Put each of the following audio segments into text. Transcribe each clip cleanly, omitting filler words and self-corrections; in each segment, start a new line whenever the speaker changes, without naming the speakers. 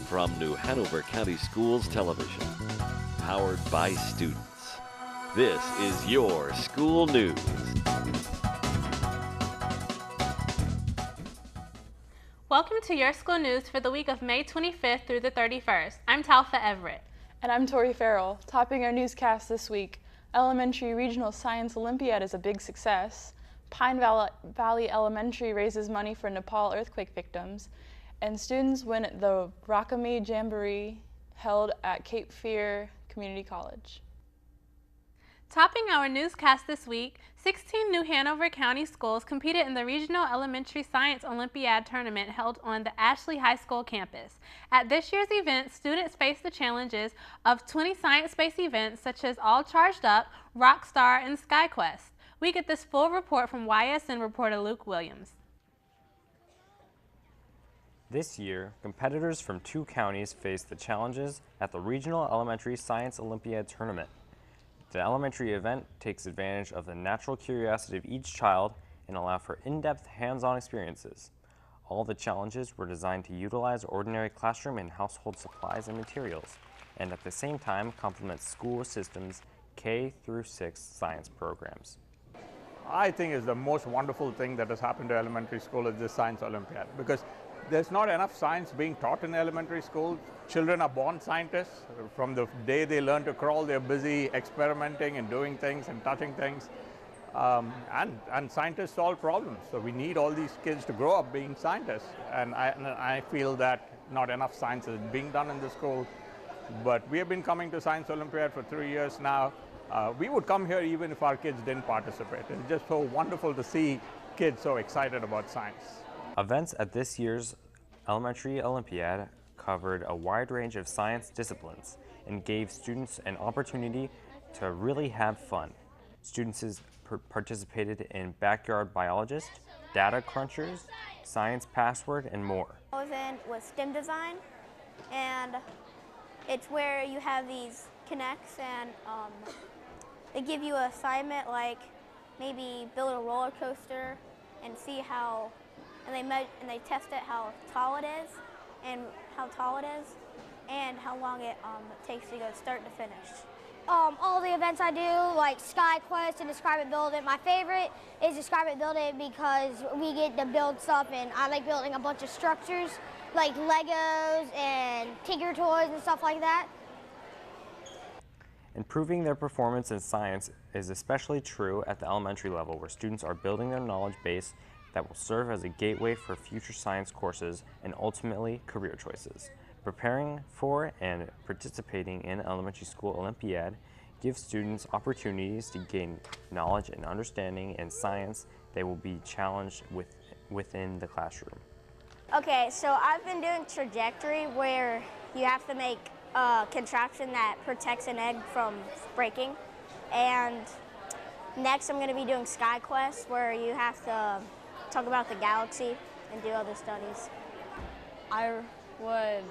from New Hanover County Schools Television, powered by students. This is your school news.
Welcome to your school news for the week of May 25th through the 31st. I'm Talfa Everett.
And I'm Tori Farrell. Topping our newscast this week, Elementary Regional Science Olympiad is a big success. Pine Valley Elementary raises money for Nepal Earthquake victims, and students win at the Rockamy Jamboree held at Cape Fear Community College.
Topping our newscast this week, 16 New Hanover County schools competed in the Regional Elementary Science Olympiad tournament held on the Ashley High School campus. At this year's event, students faced the challenges of 20 science-based events such as All Charged Up, Rockstar, and SkyQuest. We get this full report from YSN reporter Luke Williams.
This year, competitors from 2 counties faced the challenges at the Regional Elementary Science Olympiad tournament. The elementary event takes advantage of the natural curiosity of each child and allow for in-depth hands-on experiences. All the challenges were designed to utilize ordinary classroom and household supplies and materials, and at the same time complement school systems K through 6 science programs.
I think is the most wonderful thing that has happened to elementary school is this Science Olympiad, because there's not enough science being taught in elementary school. Children are born scientists. From the day they learn to crawl, they're busy experimenting and doing things and touching things. And scientists solve problems. So we need all these kids to grow up being scientists. And I feel that not enough science is being done in the school. But we have been coming to Science Olympiad for 3 years now. We would come here even if our kids didn't participate. It's just so wonderful to see kids so excited about science.
Events at this year's Elementary Olympiad covered a wide range of science disciplines and gave students an opportunity to really have fun. Students participated in Backyard Biologist, Data Crunchers, Science Password, and more.
I was in was STEM design, and it's where you have these connects and they give you an assignment like maybe build a roller coaster and see how, and they test it how tall it is and how long it takes to go start to finish.
All the events I do, like SkyQuest and Describe It, Build It. My favorite is Describe It, Build It because we get to build stuff, and I like building a bunch of structures, like Legos and Tinker Toys and stuff like that.
Improving their performance in science is especially true at the elementary level, where students are building their knowledge base that will serve as a gateway for future science courses and ultimately career choices. Preparing for and participating in Elementary School Olympiad gives students opportunities to gain knowledge and understanding in science they will be challenged within the classroom.
Okay, so I've been doing trajectory where you have to make a contraption that protects an egg from breaking. And next I'm going to be doing SkyQuest, where you have to talk about the galaxy and do other studies.
I would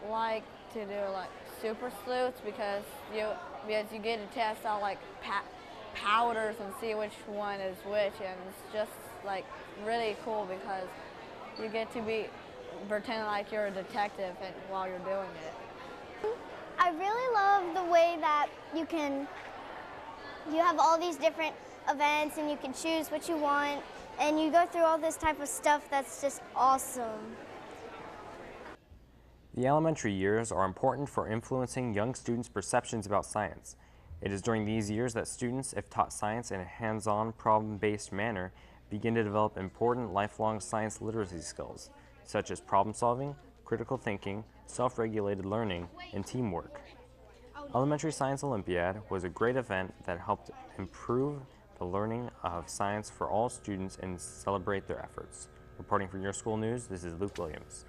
like to do like super sleuths because you get to test out like powders and see which one is which, and it's just like really cool because you get to be pretending like you're a detective while you're doing it.
I really love the way that you have all these different events and you can choose what you want, and you go through all this type of stuff that's just awesome.
The elementary years are important for influencing young students' perceptions about science. It is during these years that students, if taught science in a hands-on, problem-based manner, begin to develop important lifelong science literacy skills, such as problem-solving, critical thinking, self-regulated learning, and teamwork. Elementary Science Olympiad was a great event that helped improve the learning of science for all students and celebrate their efforts. Reporting for Your School News, this is Luke Williams.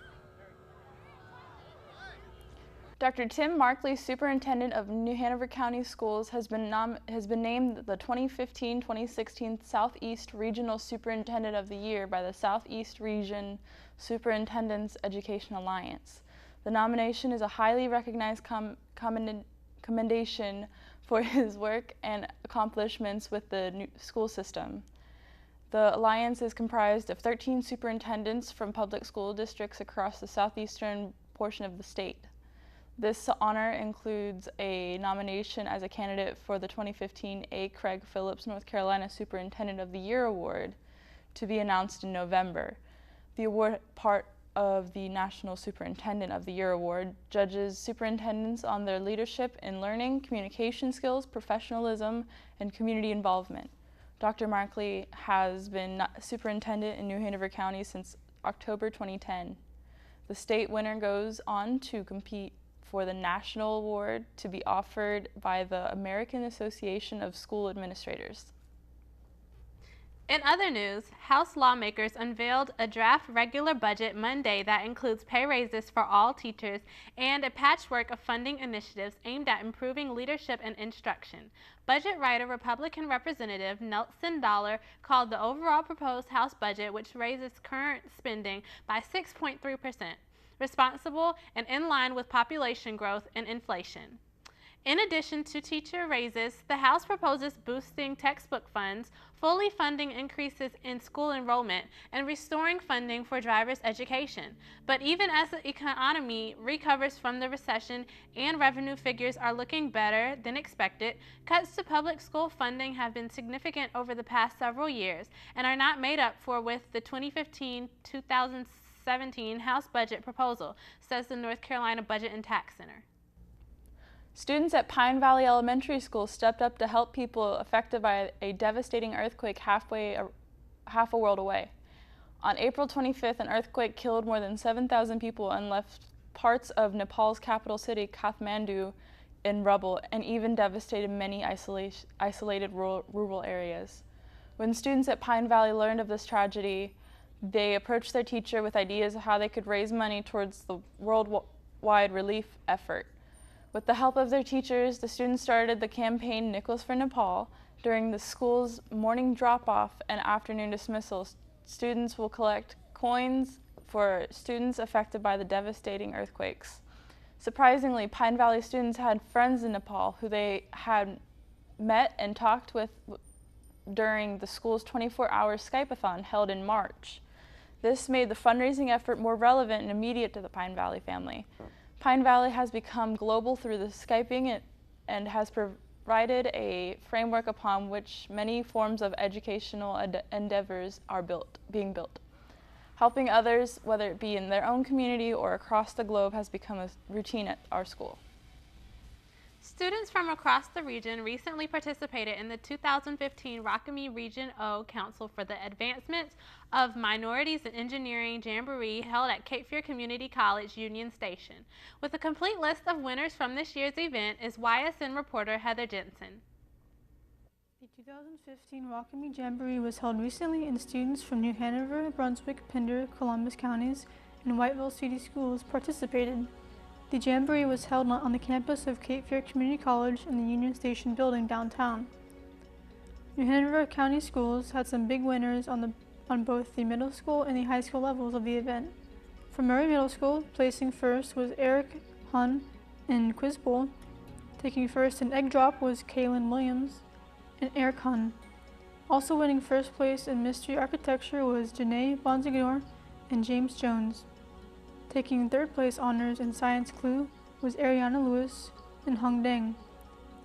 Dr. Tim Markley, Superintendent of New Hanover County Schools, has been named the 2015-2016 Southeast Regional Superintendent of the Year by the Southeast Region Superintendents Education Alliance. The nomination is a highly recognized commendation for his work and accomplishments with the new school system. The alliance is comprised of 13 superintendents from public school districts across the southeastern portion of the state. This honor includes a nomination as a candidate for the 2015 A. Craig Phillips North Carolina Superintendent of the Year Award to be announced in November. The award, part of the National Superintendent of the Year Award, judges superintendents on their leadership in learning, communication skills, professionalism, and community involvement. Dr. Markley has been superintendent in New Hanover County since October 2010. The state winner goes on to compete for the national award to be offered by the American Association of School Administrators.
In other news, House lawmakers unveiled a draft regular budget Monday that includes pay raises for all teachers and a patchwork of funding initiatives aimed at improving leadership and instruction. Budget writer Republican Representative Nelson Dollar called the overall proposed House budget, which raises current spending by 6.3%, responsible and in line with population growth and inflation. In addition to teacher raises, the House proposes boosting textbook funds, fully funding increases in school enrollment, and restoring funding for driver's education. But even as the economy recovers from the recession and revenue figures are looking better than expected, cuts to public school funding have been significant over the past several years and are not made up for with the 2015-2017 House budget proposal, says the North Carolina Budget and Tax Center.
Students at Pine Valley Elementary School stepped up to help people affected by a devastating earthquake half a world away. On April 25th, an earthquake killed more than 7,000 people and left parts of Nepal's capital city, Kathmandu, in rubble and even devastated many isolated rural areas. When students at Pine Valley learned of this tragedy, they approached their teacher with ideas of how they could raise money towards the worldwide relief effort. With the help of their teachers, the students started the campaign Nickels for Nepal. During the school's morning drop-off and afternoon dismissal, students will collect coins for students affected by the devastating earthquakes. Surprisingly, Pine Valley students had friends in Nepal who they had met and talked with during the school's 24-hour Skype-a-thon held in March. This made the fundraising effort more relevant and immediate to the Pine Valley family. Pine Valley has become global through the Skyping and has provided a framework upon which many forms of educational endeavors are being built. Helping others, whether it be in their own community or across the globe, has become a routine at our school.
Students from across the region recently participated in the 2015 Rockamy Region O Council for the Advancement of Minorities in Engineering Jamboree held at Cape Fear Community College, Union Station. With a complete list of winners from this year's event is YSN reporter Heather Jensen.
The 2015 Rockamy Jamboree was held recently and students from New Hanover, Brunswick, Pender, Columbus counties, and Whiteville City schools participated. The Jamboree was held on the campus of Cape Fear Community College in the Union Station building downtown. New Hanover County Schools had some big winners on both the middle school and the high school levels of the event. For Murray Middle School, placing first was Eric Hun in Quiz Bowl. Taking first in Egg Drop was Kaylin Williams and Eric Hun. Also winning first place in Mystery Architecture was Janae Bonsignor and James Jones. Taking third place honors in Science Clue was Ariana Lewis and Hung Deng.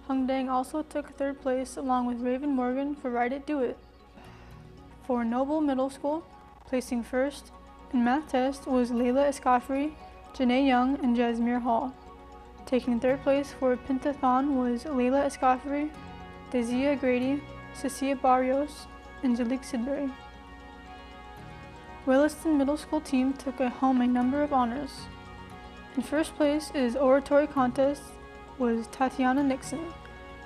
Hung Deng also took third place along with Raven Morgan for Write It, Do It. For Noble Middle School, placing first in Math Test was Layla Escafri, Janae Young, and Jasmine Hall. Taking third place for Pentathlon was Layla Escafri, Dezia Grady, Cecilia Barrios, and Jalik Sidbury. Williston Middle School team took home a number of honors. In first place is Oratory Contest was Tatiana Nixon.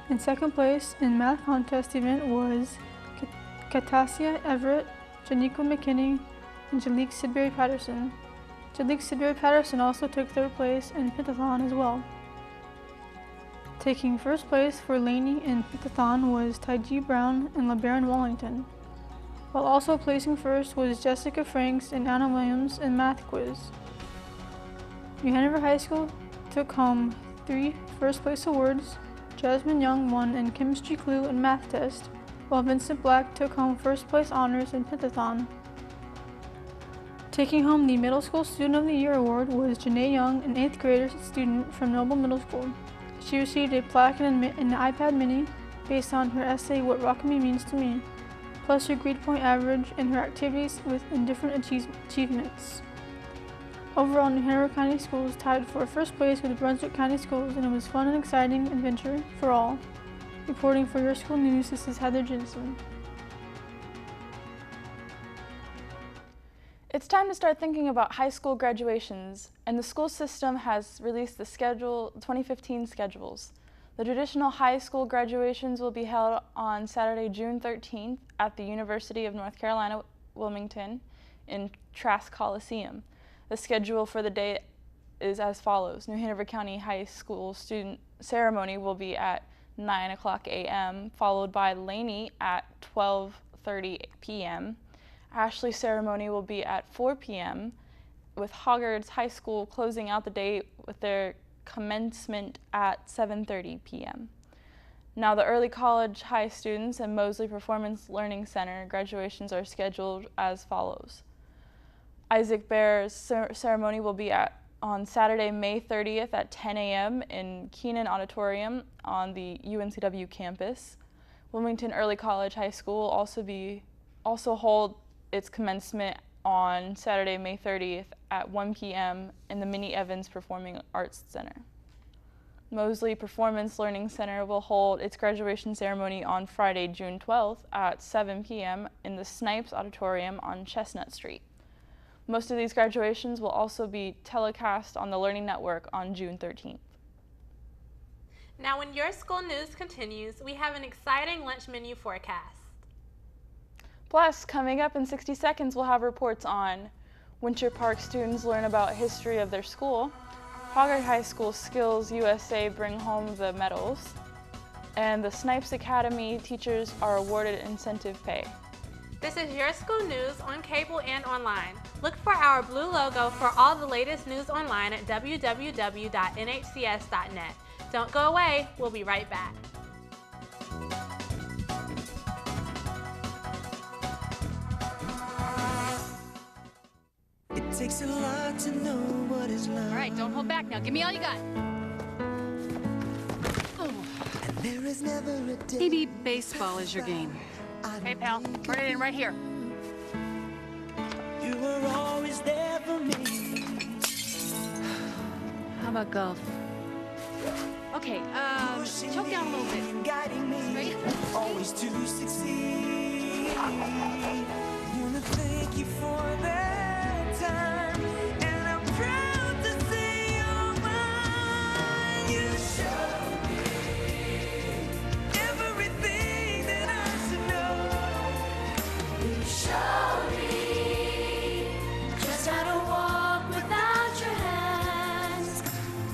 In second place in Math Contest event was Katasia Everett, Janiko McKinney, and Jalik Sidbury Patterson. Jalik Sidbury Patterson also took third place in Pentathlon as well. Taking first place for Laney in Pentathlon was Tygee Brown and Labaron Wallington. While also placing first was Jessica Franks and Anna Williams in Math Quiz. New Hanover High School took home 3 first place awards. Jasmine Young won in Chemistry Clue and Math Test, while Vincent Black took home first place honors in Pentathlon. Taking home the Middle School Student of the Year award was Janae Young, an 8th grader student from Noble Middle School. She received a plaque and an iPad mini based on her essay, What Rockamy Means to Me, plus her grade point average and her activities in different achievements. Overall, New Hanover County Schools tied for first place with Brunswick County Schools, and it was fun and exciting adventure for all. Reporting for Your School News, this is Heather Jensen.
It's time to start thinking about high school graduations, and the school system has released the 2015 schedules. The traditional high school graduations will be held on Saturday, June 13th at the University of North Carolina, Wilmington in Trask Coliseum. The schedule for the day is as follows. New Hanover County High School student ceremony will be at 9:00 a.m., followed by Laney at 12:30 p.m. Ashley ceremony will be at 4 p.m., with Hoggards High School closing out the day with their commencement at 7:30 p.m. Now the early college high students and Mosley Performance Learning Center graduations are scheduled as follows. Isaac Bear's ceremony will be on Saturday, May 30th at 10 a.m. in Keenan Auditorium on the UNCW campus. Wilmington Early College High School also hold its commencement on Saturday, May 30th at 1 p.m. in the Minnie Evans Performing Arts Center. Mosley Performance Learning Center will hold its graduation ceremony on Friday, June 12th at 7 p.m. in the Snipes Auditorium on Chestnut Street. Most of these graduations will also be telecast on the Learning Network on June 13th.
Now, when Your School News continues, we have an exciting lunch menu forecast.
Plus, coming up in 60 seconds, we'll have reports on Winter Park students learn about history of their school, Hoggard High School Skills USA bring home the medals, and the Snipes Academy teachers are awarded incentive pay.
This is Your School News on cable and online. Look for our blue logo for all the latest news online at www.nhcs.net. Don't go away, we'll be right back.
It takes a lot to know what is love.
All right, don't hold back now. Give me all you got.
And there is never a day.
Maybe baseball is your game. Hey, pal, put it in right here.
You were always there for me.
How about golf? Okay, choke down a little bit.
Guiding me,
Straight.
always to succeed. I wanna thank you for that time, and I'm proud to say you're mine. You showed me everything that I should know. You showed me just how to walk without your hands.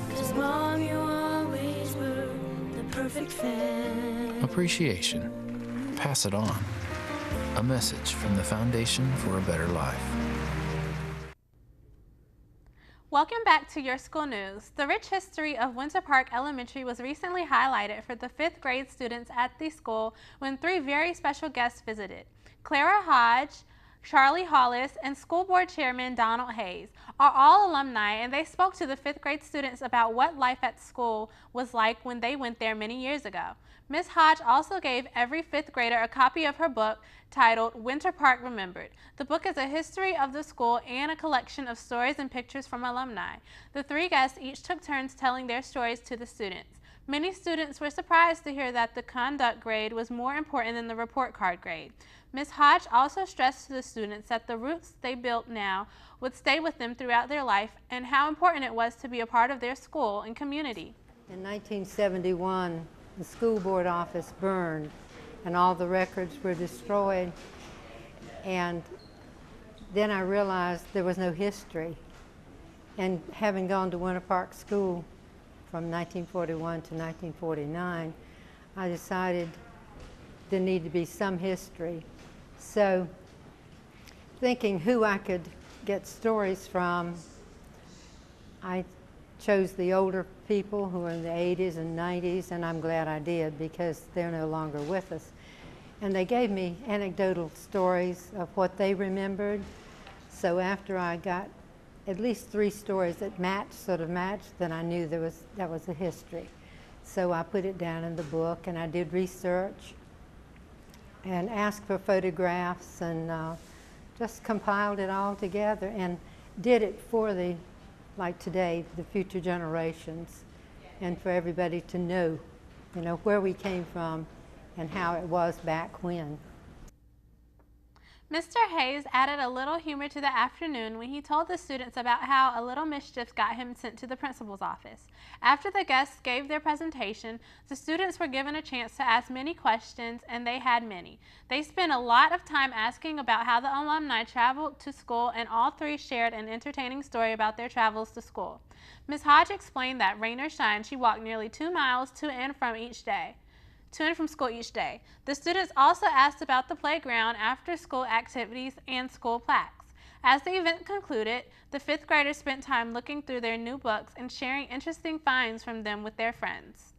'Cause Mom, you always were the perfect fan.
Appreciation. Pass it on. A message from the Foundation for a Better Life.
Welcome back to Your School News. The rich history of Winter Park Elementary was recently highlighted for the 5th grade students at the school when 3 very special guests visited. Clara Hodge, Charlie Hollis, and School Board Chairman Donald Hayes are all alumni, and they spoke to the 5th grade students about what life at school was like when they went there many years ago. Ms. Hodge also gave every 5th grader a copy of her book titled Winter Park Remembered. The book is a history of the school and a collection of stories and pictures from alumni. The 3 guests each took turns telling their stories to the students. Many students were surprised to hear that the conduct grade was more important than the report card grade. Ms. Hodge also stressed to the students that the roots they built now would stay with them throughout their life and how important it was to be a part of their school and community.
In 1971, the school board office burned and all the records were destroyed, and then I realized there was no history. And having gone to Winter Park School from 1941 to 1949, I decided there needed to be some history. So, thinking who I could get stories from, I chose the older people who were in the 80s and 90s, and I'm glad I did because they're no longer with us. And they gave me anecdotal stories of what they remembered. So after I got at least 3 stories that sort of matched, then I knew that was a history. So I put it down in the book, and I did research and asked for photographs, and just compiled it all together and did it for like today, the future generations, and for everybody to know, where we came from and how it was back when.
Mr. Hayes added a little humor to the afternoon when he told the students about how a little mischief got him sent to the principal's office. After the guests gave their presentation, the students were given a chance to ask many questions, and they had many. They spent a lot of time asking about how the alumni traveled to school, and all 3 shared an entertaining story about their travels to school. Ms. Hodge explained that rain or shine, she walked nearly 2 miles to and from school each day. The students also asked about the playground, after-school activities, and school plaques. As the event concluded, the 5th graders spent time looking through their new books and sharing interesting finds from them with their friends.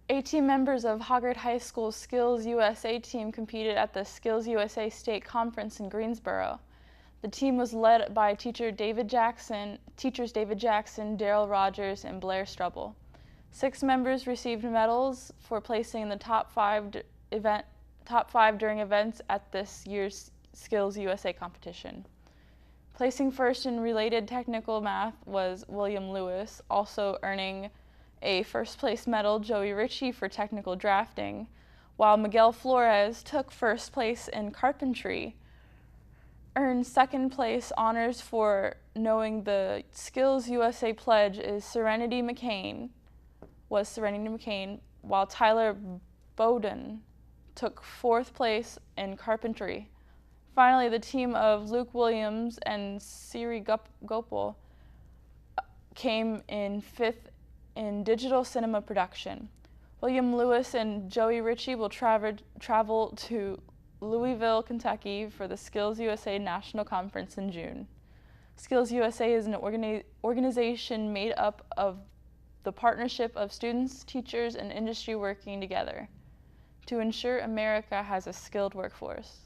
18 members of Hoggard High School's Skills USA team competed at the Skills USA State Conference in Greensboro. The team was led by teachers David Jackson, Daryl Rogers, and Blair Strubble. 6 members received medals for placing in the top 5 during events at this year's Skills USA competition. Placing first in related technical math was William Lewis, also earning a first-place medal, Joey Ritchie, for technical drafting, while Miguel Flores took first place in carpentry, earned second-place honors for knowing the Skills USA pledge was Serenity McCain, while Tyler Bowden took 4th place in carpentry. Finally, the team of Luke Williams and Siri Gopal came in 5th in digital cinema production. William Lewis and Joey Ritchie will travel to Louisville, Kentucky for the Skills USA National Conference in June. Skills USA is an organization made up of the partnership of students, teachers, and industry working together to ensure America has a skilled workforce.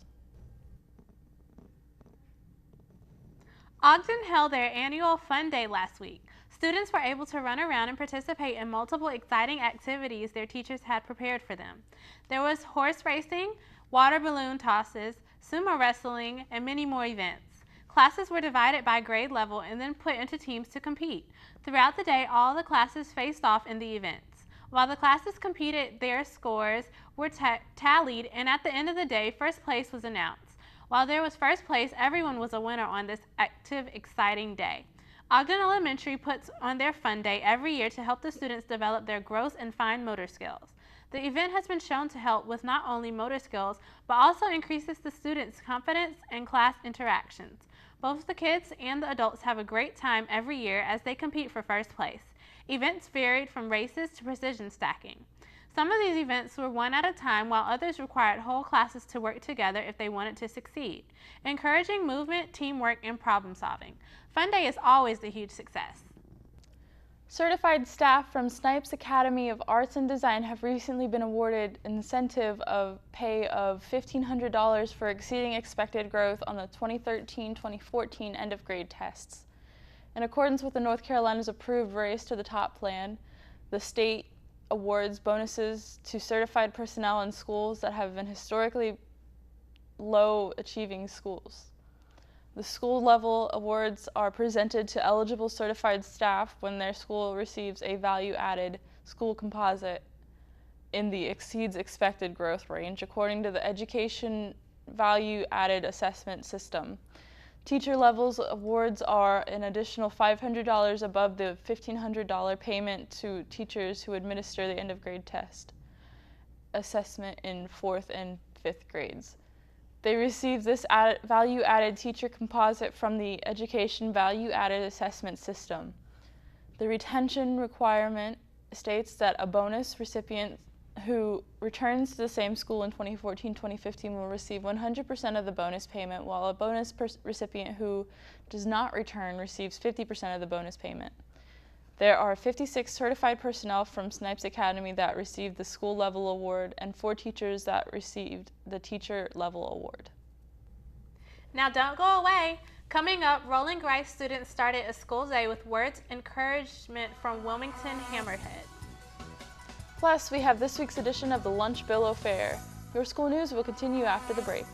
Ogden held their annual Fun Day last week. Students were able to run around and participate in multiple exciting activities their teachers had prepared for them. There was horse racing, water balloon tosses, sumo wrestling, and many more events. Classes were divided by grade level and then put into teams to compete. Throughout the day, all the classes faced off in the events. While the classes competed, their scores were tallied, and at the end of the day, first place was announced. While there was first place, everyone was a winner on this active, exciting day. Ogden Elementary puts on their Fun Day every year to help the students develop their gross and fine motor skills. The event has been shown to help with not only motor skills, but also increases the students' confidence and class interactions. Both the kids and the adults have a great time every year as they compete for first place. Events varied from races to precision stacking. Some of these events were one at a time, while others required whole classes to work together if they wanted to succeed, encouraging movement, teamwork, and problem solving. Fun Day is always a huge success.
Certified staff from Snipes Academy of Arts and Design have recently been awarded an incentive of pay of $1,500 for exceeding expected growth on the 2013-2014 end of grade tests. In accordance with the North Carolina's approved Race to the Top plan, the state awards bonuses to certified personnel in schools that have been historically low achieving schools. The school level awards are presented to eligible certified staff when their school receives a value-added school composite in the exceeds expected growth range according to the Education Value-Added Assessment System. Teacher levels awards are an additional $500 above the $1,500 payment to teachers who administer the end of grade test assessment in 4th and 5th grades. They receive this value-added teacher composite from the Education Value-Added Assessment System. The retention requirement states that a bonus recipient who returns to the same school in 2014-2015 will receive 100% of the bonus payment, while a bonus recipient who does not return receives 50% of the bonus payment. There are 56 certified personnel from Snipes Academy that received the school level award and 4 teachers that received the teacher level award.
Now don't go away. Coming up, Rolling Rice students started a school day with words of encouragement from Wilmington Hammerhead.
Plus, we have this week's edition of the Lunch Bill Affair. Your school news will continue after the break.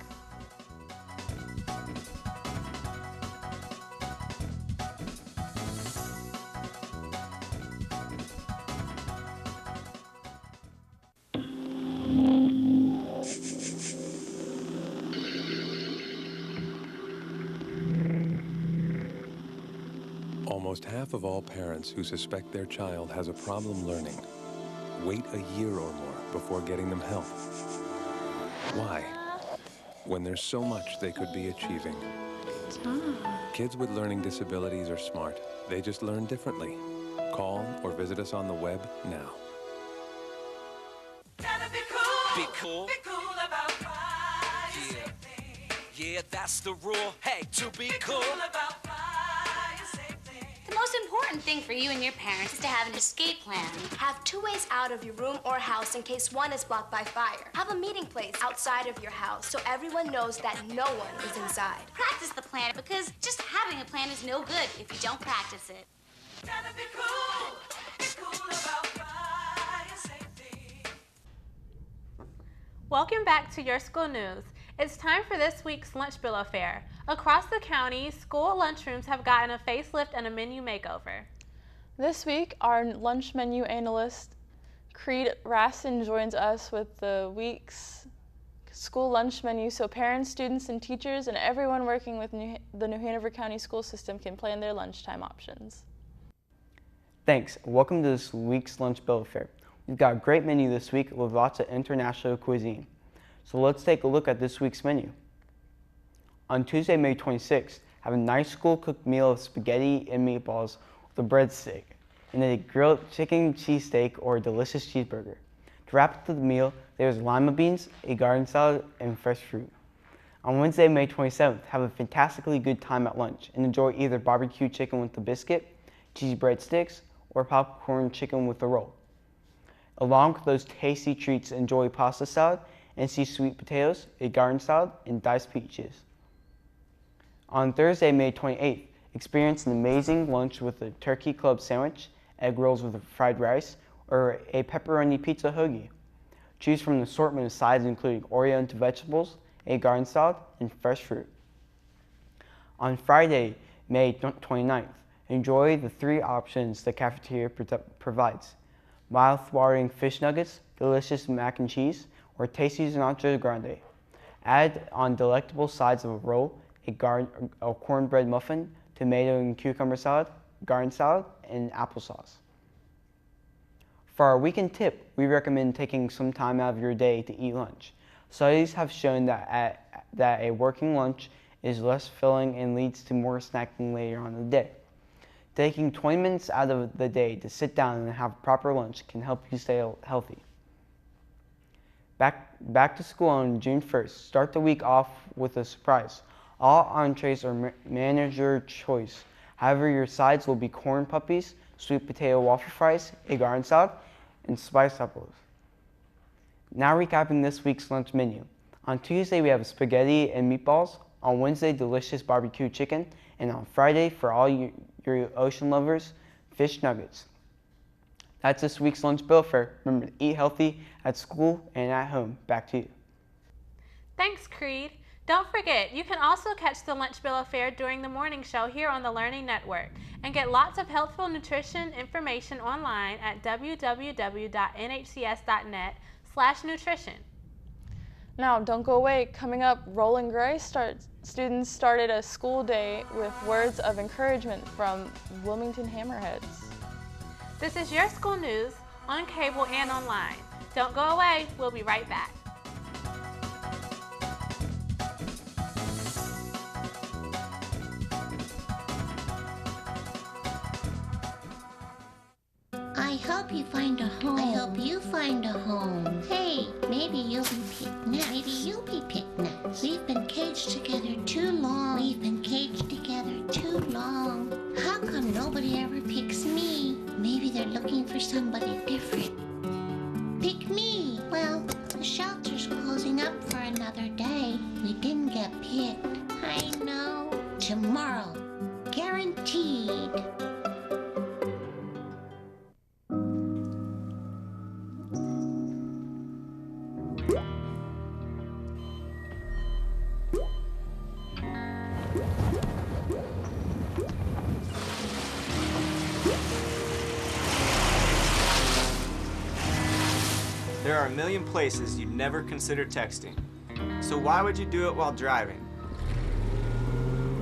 Almost half of all parents who suspect their child has a problem learning wait a year or more before getting them help. Why? When there's so much they could be achieving. Kids with learning disabilities are smart. They just learn differently. Call or visit us on the web now.
Be cool. Be cool about fire. Yeah, that's the rule. Hey, to be cool about fire safety.
The most important thing for you and your parents is to have an escape plan.
Have 2 ways out of your room or house in case one is blocked by fire. Have a meeting place outside of your house so everyone knows that no one is inside.
Practice the plan because just having a plan is no good if you don't practice it.
Gotta be cool. Be cool about fire safety.
Welcome back to Your School News. It's time for this week's Lunch Bill Affair. Across the county, school lunchrooms have gotten a facelift and a menu makeover.
This week, our lunch menu analyst, Creed Raston, joins us with the week's school lunch menu so parents, students, and teachers, and everyone working with the New Hanover County school system can plan their lunchtime options.
Thanks. Welcome to this week's Lunch Bill Affair. We've got a great menu this week with lots of international cuisine. So let's take a look at this week's menu. On Tuesday, May 26th, have a nice school-cooked meal of spaghetti and meatballs with a breadstick, and a grilled chicken cheesesteak or a delicious cheeseburger. To wrap up the meal, there's lima beans, a garden salad, and fresh fruit. On Wednesday, May 27th, have a fantastically good time at lunch and enjoy either barbecue chicken with a biscuit, cheesy breadsticks, or popcorn chicken with a roll. Along with those tasty treats, enjoy pasta salad and see sweet potatoes, a garden salad, and diced peaches. On Thursday, May 28th, experience an amazing lunch with a turkey club sandwich, egg rolls with fried rice, or a pepperoni pizza hoagie. Choose from an assortment of sides including oriented vegetables, a garden salad, and fresh fruit. On Friday, May 29th, enjoy the 3 options the cafeteria provides: mouth-watering fish nuggets, delicious mac and cheese, or tasty nacho grande. Add on delectable sides of a roll, a cornbread muffin, tomato and cucumber salad, garden salad, and applesauce. For our weekend tip, we recommend taking some time out of your day to eat lunch. Studies have shown that a working lunch is less filling and leads to more snacking later on in the day. Taking 20 minutes out of the day to sit down and have proper lunch can help you stay healthy. Back to school on June 1st. Start the week off with a surprise. All entrees are manager choice. However, your sides will be corn puppies, sweet potato waffle fries, a garden salad, and spiced apples. Now recapping this week's lunch menu. On Tuesday, we have spaghetti and meatballs. On Wednesday, delicious barbecue chicken. And on Friday, for all your ocean lovers, fish nuggets. That's this week's Lunch Bill Affair. Remember to eat healthy at school and at home. Back to you.
Thanks, Creed. Don't forget, you can also catch the Lunch Bill Affair during the morning show here on the Learning Network and get lots of healthful nutrition information online at www.nhcs.net/nutrition.
Now, don't go away. Coming up, Rolling Rice students started a school day with words of encouragement from Wilmington Hammerheads.
This is Your School News on cable and online. Don't go away. We'll be right back.
I hope you find a home. I hope you find a home. Hey, maybe you'll be picked next. Maybe you'll be picked next. We've been caged together too long. We've been caged together too long. How come come nobody ever picks me? Maybe they're looking for somebody different. Pick me! Well, the shelter's closing up for another day. We didn't get picked. I know. Tomorrow. Guaranteed.
There are a million places you'd never consider texting. So why would you do it while driving?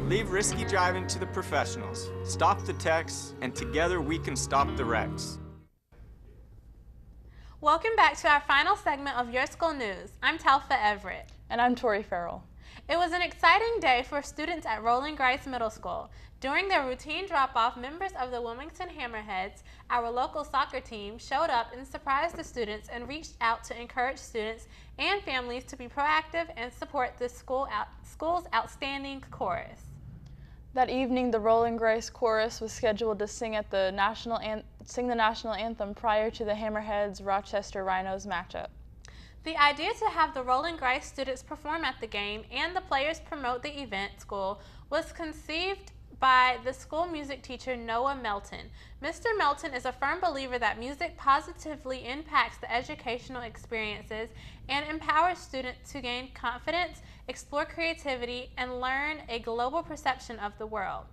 Leave risky driving to the professionals. Stop the texts, and together we can stop the wrecks.
Welcome back to our final segment of Your School News. I'm Talfa Everett.
And I'm Tori Farrell.
It was an exciting day for students at Rolling Grice Middle School. During their routine drop-off, members of the Wilmington Hammerheads, our local soccer team, showed up and surprised the students and reached out to encourage students and families to be proactive and support the school's outstanding chorus.
That evening, the Rolling Grice chorus was scheduled to sing the national anthem prior to the Hammerheads Rochester Rhinos matchup.
The idea to have the Rolling Grice students perform at the game and the players promote the event school was conceived by the school music teacher Noah Melton. Mr. Melton is a firm believer that music positively impacts the educational experiences and empowers students to gain confidence, explore creativity, and learn a global perception of the world.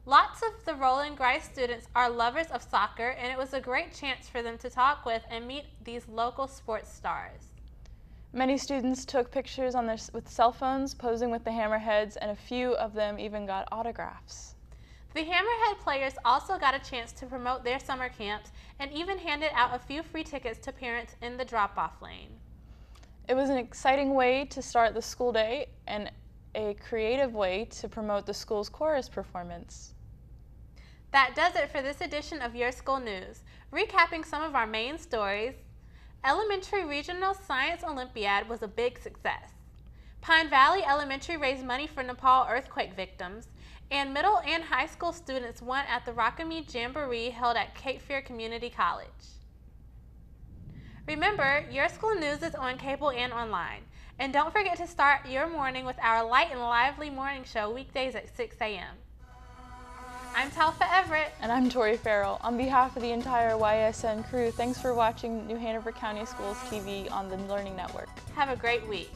Lots of the Rolling Grice students are lovers of soccer, and it was a great chance for them to talk with and meet these local sports stars.
Many students took pictures with cell phones, posing with the Hammerheads, and a few of them even got autographs.
The Hammerhead players also got a chance to promote their summer camps and even handed out a few free tickets to parents in the drop-off lane.
It was an exciting way to start the school day and a creative way to promote the school's chorus performance.
That does it for this edition of Your School News. Recapping some of our main stories, Elementary Regional Science Olympiad was a big success. Pine Valley Elementary raised money for Nepal earthquake victims, and middle and high school students won at the Rockamy Jamboree held at Cape Fear Community College. Remember, Your School News is on cable and online. And don't forget to start your morning with our light and lively morning show weekdays at 6 a.m. I'm Talfa Everett.
And I'm Tori Farrell. On behalf of the entire YSN crew, thanks for watching New Hanover County Schools TV on the Learning Network.
Have a great week.